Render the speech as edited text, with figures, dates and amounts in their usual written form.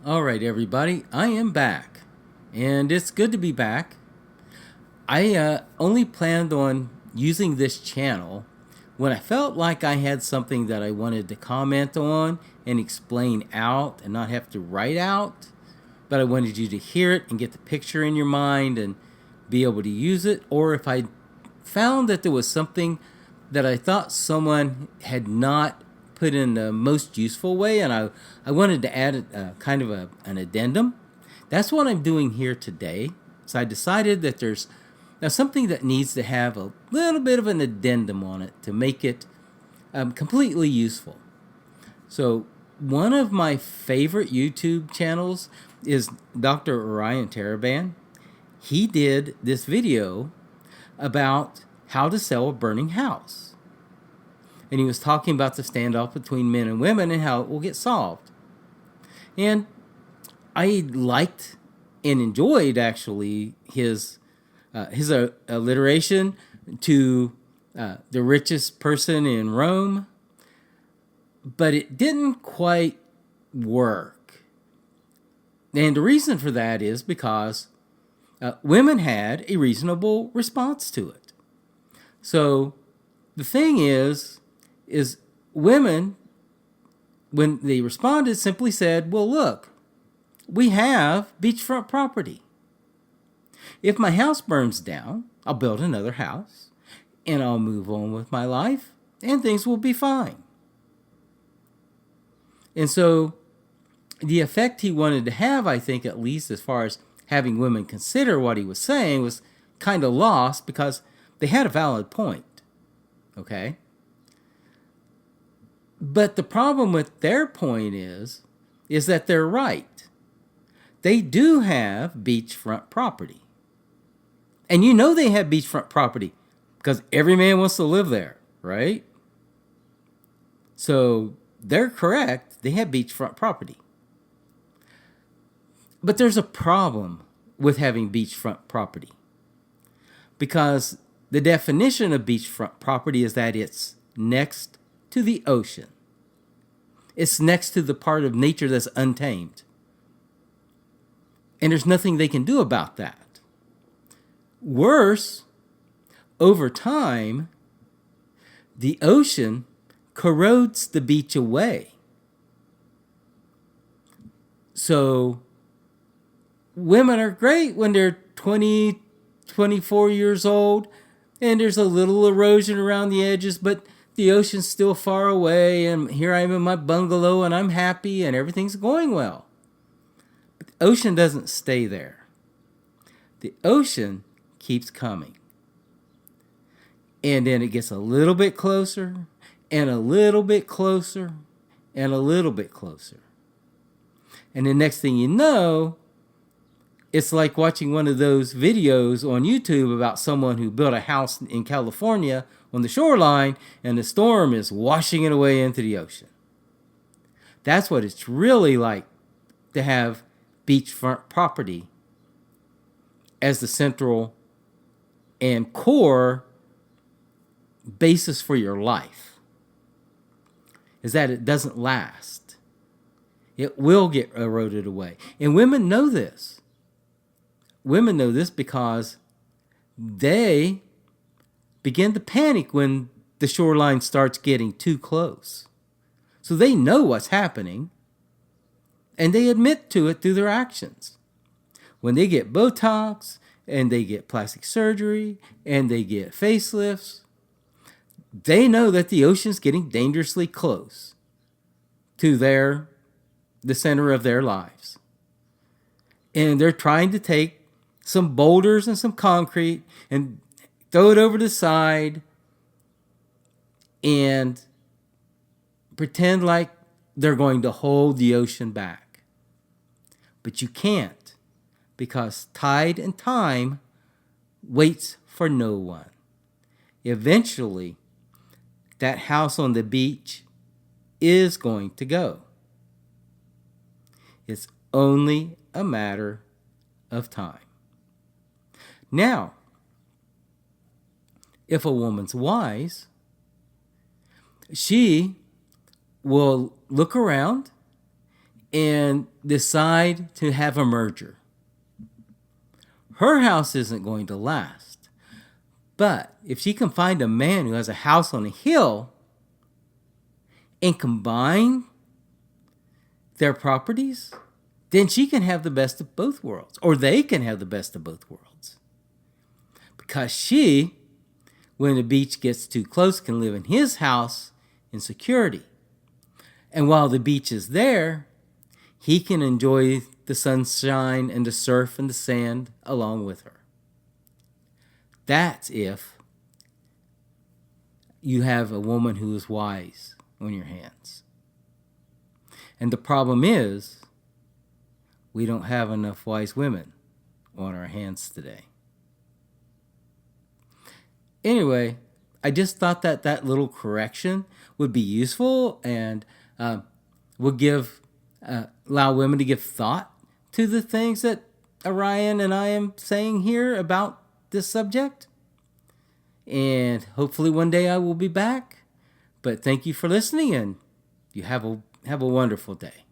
All right, everybody, I am back, and it's good to be back. I only planned on using this channel when I felt like I had something that I wanted to comment on and explain out and not have to write out, but I wanted you to hear it and get the picture in your mind and be able to use it, or if I found that there was something that I thought someone had not put in the most useful way, and I wanted to add an addendum. That's what I'm doing here today. So I decided that there's now something that needs to have a little bit of an addendum on it to make it completely useful. So one of my favorite YouTube channels is Dr. Orion Tarraban. He did this video about how to sell a burning house. And he was talking about the standoff between men and women and how it will get solved. And I liked and enjoyed actually his alliteration to the richest person in Rome, but it didn't quite work. And the reason for that is because women had a reasonable response to it. So the thing is women, when they responded, simply said, well, look, we have beachfront property. If my house burns down, I'll build another house and I'll move on with my life and things will be fine. And so the effect he wanted to have, I think, at least as far as having women consider what he was saying, was kind of lost because they had a valid point. Okay? But the problem with their point is that they're right. They do have beachfront property. And you know they have beachfront property because every man wants to live there, right? So they're correct. They have beachfront property. But there's a problem with having beachfront property because the definition of beachfront property is that it's next to the ocean. It's next to the part of nature that's untamed. And there's nothing they can do about that. Worse, over time, the ocean corrodes the beach away. So women are great when they're 20, 24 years old, and there's a little erosion around the edges, but the ocean's still far away, and here I am in my bungalow, and I'm happy, and everything's going well. But the ocean doesn't stay there. The ocean keeps coming. And then it gets a little bit closer, and a little bit closer, and a little bit closer. And the next thing you know, it's like watching one of those videos on YouTube about someone who built a house in California on the shoreline and the storm is washing it away into the ocean. That's what it's really like to have beachfront property as the central and core basis for your life. Is that it doesn't last. It will get eroded away. And women know this. Women know this because they begin to panic when the shoreline starts getting too close. So they know what's happening, and they admit to it through their actions. When they get Botox, and they get plastic surgery, and they get facelifts, they know that the ocean's getting dangerously close to the center of their lives. And they're trying to take some boulders and some concrete and throw it over the side and pretend like they're going to hold the ocean back. But you can't, because tide and time waits for no one. Eventually, that house on the beach is going to go. It's only a matter of time. Now, if a woman's wise, she will look around and decide to have a merger. Her house isn't going to last. But if she can find a man who has a house on a hill and combine their properties, then she can have the best of both worlds, or they can have the best of both worlds. Because she, when the beach gets too close, can live in his house in security. And while the beach is there, he can enjoy the sunshine and the surf and the sand along with her. That's if you have a woman who is wise on your hands. And the problem is, we don't have enough wise women on our hands today. Anyway, I just thought that that little correction would be useful and would give allow women to give thought to the things that Orion and I am saying here about this subject. And hopefully one day I will be back. But thank you for listening, and you have a wonderful day.